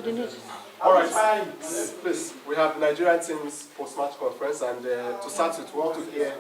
coordinate. All right, please, we have the Nigerian team's post-match conference, and to start with, we want to hear,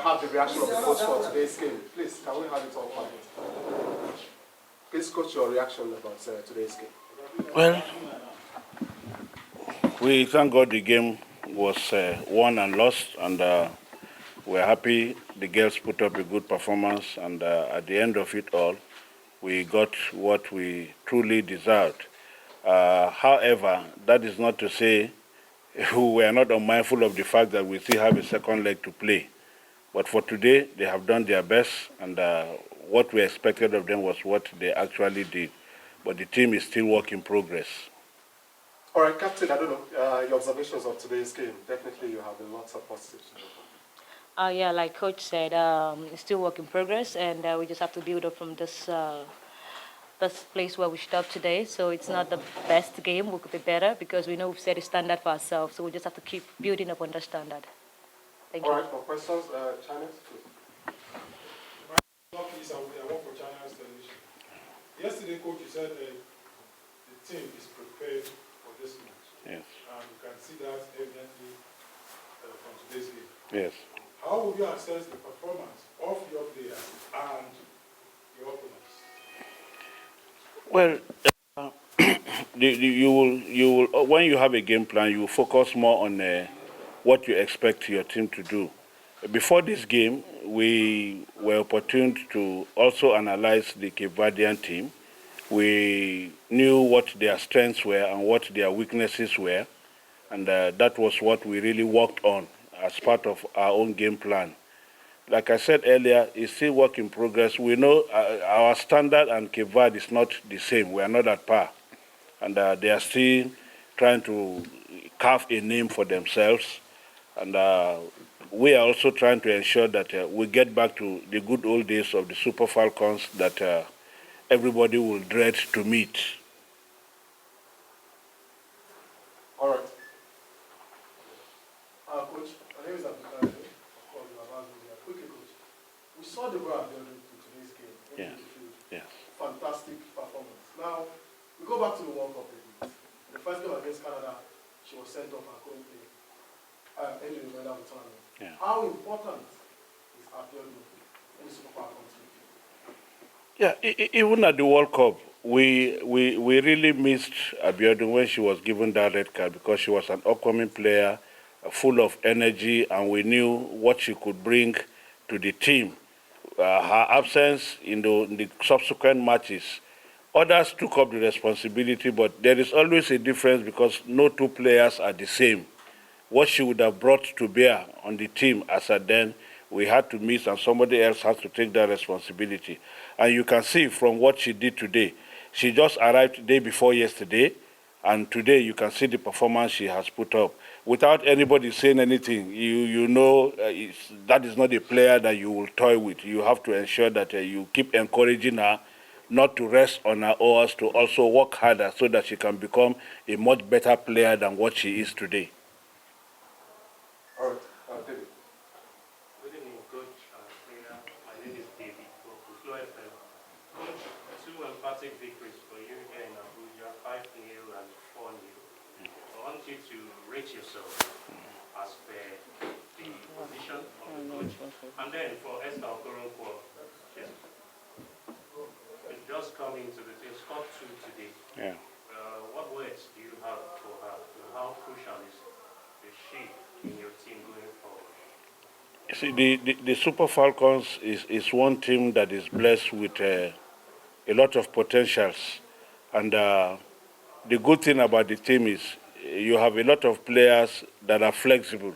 have the reaction of the coach for today's game. Please, can we have it all quiet? Please, coach, your reaction about today's game. Well, we thank God the game was won and lost, and we're happy the girls put up a good performance, and at the end of it all, we got what we truly deserved. However, that is not to say we are not unmindful of the fact that we still have a second leg to play. But for today, they have done their best, and what we expected of them was what they actually did. But the team is still work in progress. All right, Captain, I don't know, your observations of today's game. Definitely you have a lot of positives. Yeah, like Coach said, it's still work in progress, and we just have to build up from this place where we stopped today. So it's not the best game. We could be better because we know we've set a standard for ourselves. So we just have to keep building up on the standard. Thank you. All right, for questions, China? Yesterday, Coach, you said the team is prepared for this match. Yes. And you can see that evidently from today's game. Yes. How would you assess the performance of your players and your opponents? Well, you will when you have a game plan, you will focus more on what you expect your team to do. Before this game, we were opportune to also analyze the Cape Verdean team. We knew what their strengths were and what their weaknesses were, and that was what we really worked on as part of our own game plan. Like I said earlier, it's still work in progress. We know our standard and Cape Verde is not the same. We are not at par, and they are still trying to carve a name for themselves, and we are also trying to ensure that we get back to the good old days of the Super Falcons that everybody will dread to meet. All right. Coach, my name is Abdul. Of course, you have asked me quickly, Coach. We saw the goal in today's game. Yeah. Yes. Fantastic performance. Now, we go back to the World Cup. The first game against Canada, she was sent off and couldn't play. Ended the medal tournament. Yeah. How important is Abiodun in the Super Falcons? Yeah, even at the World Cup, we really missed Abiodun when she was given that red card because she was an upcoming player, full of energy, and we knew what she could bring to the team. Her absence in the subsequent matches, others took up the responsibility, but there is always a difference because no two players are the same. What she would have brought to bear on the team as a then, we had to miss, and somebody else has to take that responsibility. And you can see from what she did today, she just arrived the day before yesterday, and today you can see the performance she has put up. Without anybody saying anything, you know that is not a player that you will toy with. You have to ensure that you keep encouraging her not to rest on her oars, to also work harder so that she can become a much better player than what she is today. All right, David. Good evening, Coach and trainer. My name is David from Flow FM. Coach, two emphatic victories for you here in Abuja, 5-0 and 4-0. I want you to rate yourself as per the position of the coach. And then for Esther Okoronkwo, it's just coming to the team, scored 2 today. Yeah. What words do you have for her? How crucial is she in your team going forward? See, the Super Falcons is one team that is blessed with a lot of potentials. And the good thing about the team is you have a lot of players that are flexible.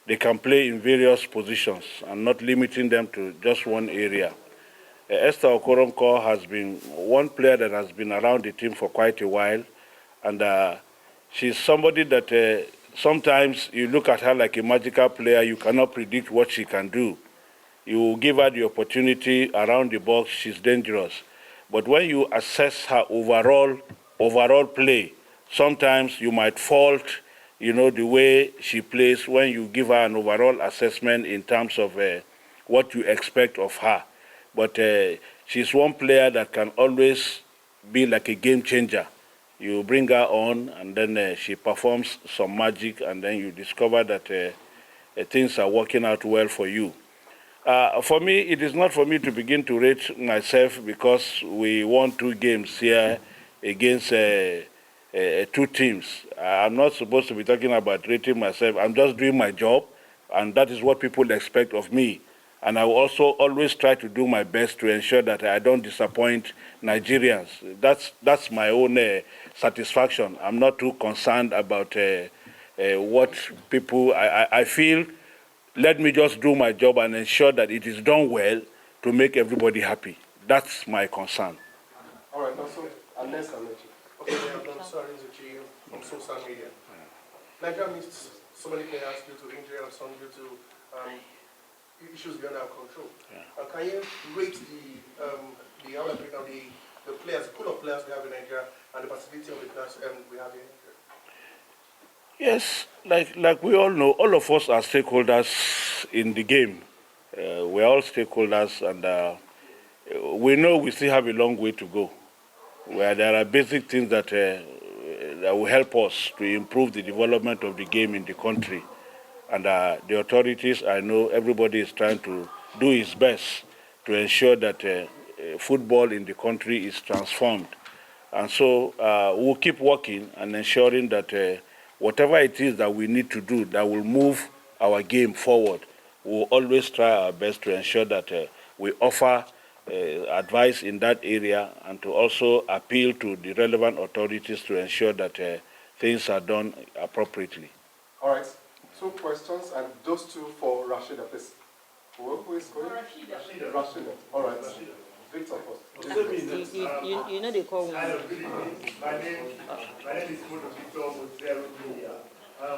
They can play in various positions and not limiting them to just one area. Esther Okoronkwo has been one player that has been around the team for quite a while. And she's somebody that sometimes you look at her like a magical player, you cannot predict what she can do. You give her the opportunity around the box, she's dangerous. But when you assess her overall play, sometimes you might fault, the way she plays when you give her an overall assessment in terms of what you expect of her. But she's one player that can always be like a game changer You bring her on, and then she performs some magic, and then you discover that things are working out well for you. For me, it is not for me to begin to rate myself because we won 2 games here against two teams. I'm not supposed to be talking about rating myself. I'm just doing my job, and that is what people expect of me. And I will also always try to do my best to ensure that I don't disappoint Nigerians. That's my own satisfaction. I'm not too concerned about what people. I feel. Let me just do my job and ensure that it is done well to make everybody happy. That's my concern. All right, also, next I'll let you. Okay, I'm sorry to you from social media. Nigeria missed so many players due to injury and some due to issues beyond our control. Yeah. Can you rate the players, pool of players we have in Nigeria, and the possibility of the players we have in Nigeria? Yes, like we all know, all of us are stakeholders in the game. We're all stakeholders, and we know we still have a long way to go. Where there are basic things that will help us to improve the development of the game in the country. And the authorities, I know everybody is trying to do his best to ensure that football in the country is transformed. And so we'll keep working and ensuring that whatever it is that we need to do that will move our game forward, we'll always try our best to ensure that we offer advice in that area and to also appeal to the relevant authorities to ensure that things are done appropriately. All right, 2 questions, and those 2 for Rashida, please. Who is going? Rashida. All right. Victor first. You know they call Hello, good evening. My name is Modo Victor with Zero Media.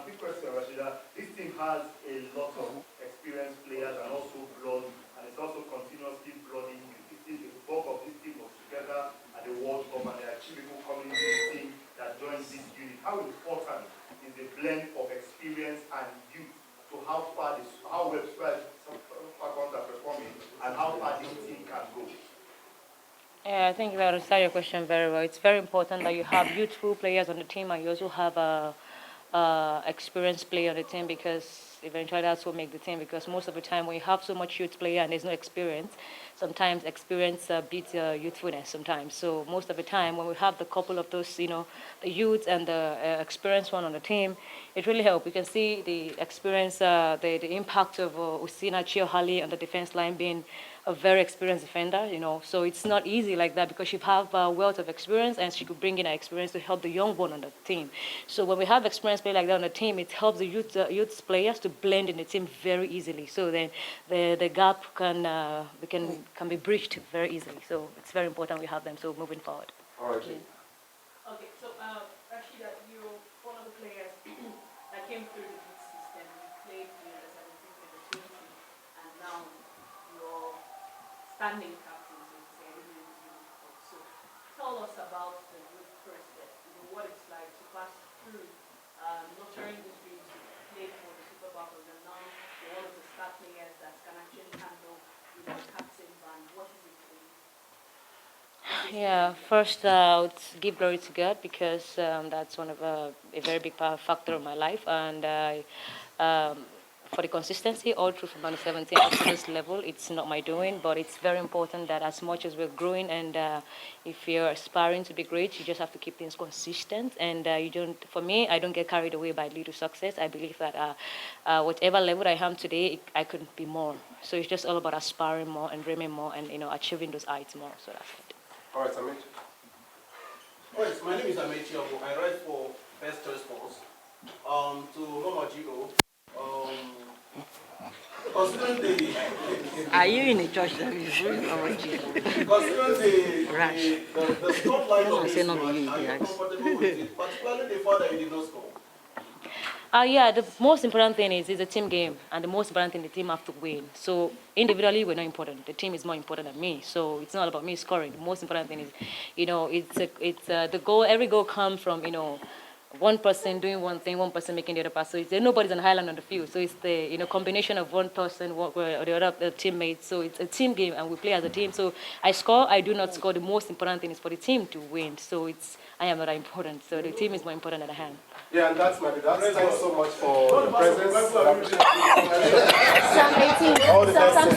Quick question, Rashida. This team has a lot of experienced players and also blood, and it's also continuously blooding. The bulk of this team was together at the World Cup, and there are 2 people coming into the team that joins this unit. How important is the blend of experience and youth to how well Falcons are performing and how far this team can go? Yeah, I think you understand your question very well. It's very important that you have youthful players on the team and you also have a experienced player on the team, because eventually that's what makes the team. Because most of the time when you have so much youth player and there's no experience, sometimes experience beats youthfulness sometimes. So most of the time when we have the couple of those, the youth and the experienced one on the team, it really helps. You can see the experience, the impact of Usina Chiohali on the defense line being a very experienced defender, So it's not easy like that because she have a wealth of experience and she could bring in her experience to help the young one on the team. So when we have experienced players like that on the team, it helps the youth players to blend in the team very easily. So then the gap can be bridged very easily. So it's very important we have them. So moving forward. All right. Okay, so Rashida, you're one of the players that came through the youth system. You played in the 17, in the 20, and now you're standing captain, so to say, in the youth club. So tell us about the youth process, what it's like to pass through nurturing this dream to play for the Super Falcons, and now you're one of the star players that can actually handle the captain band. What is it for you? Yeah, first I would give glory to God because that's one of a very big factor of my life, and for the consistency all through from under 17 up to this level, it's not my doing, but it's very important that as much as we're growing and if you're aspiring to be great, you just have to keep things consistent, and you don't. For me, I don't get carried away by little success. I believe that whatever level I am today, I could be more. So it's just all about aspiring more and dreaming more and achieving those heights more. So that's it. All right, Amit. All right, my name is Amechi Ogo. I write for Best Choice Sports. To Mama Gio, considering the Are you in a church that is doing already? considering the spotlight of say this no, match, you are you ask. comfortable with it? Particularly the fact that you did not score. Yeah, the most important thing is it's a team game, and the most important thing the team have to win. So individually, we're not important. The team is more important than me. So it's not about me scoring. The most important thing is, it's the goal. Every goal comes from one person doing one thing, one person making the other pass. So nobody's an island on the field. So it's the combination of one person or the other teammates. So it's a team game, and we play as a team. So I score, I do not score. The most important thing is for the team to win. So I am not important. So the team is more important than I am. Yeah, and that's my Thanks so much for the presence. Psalm 18.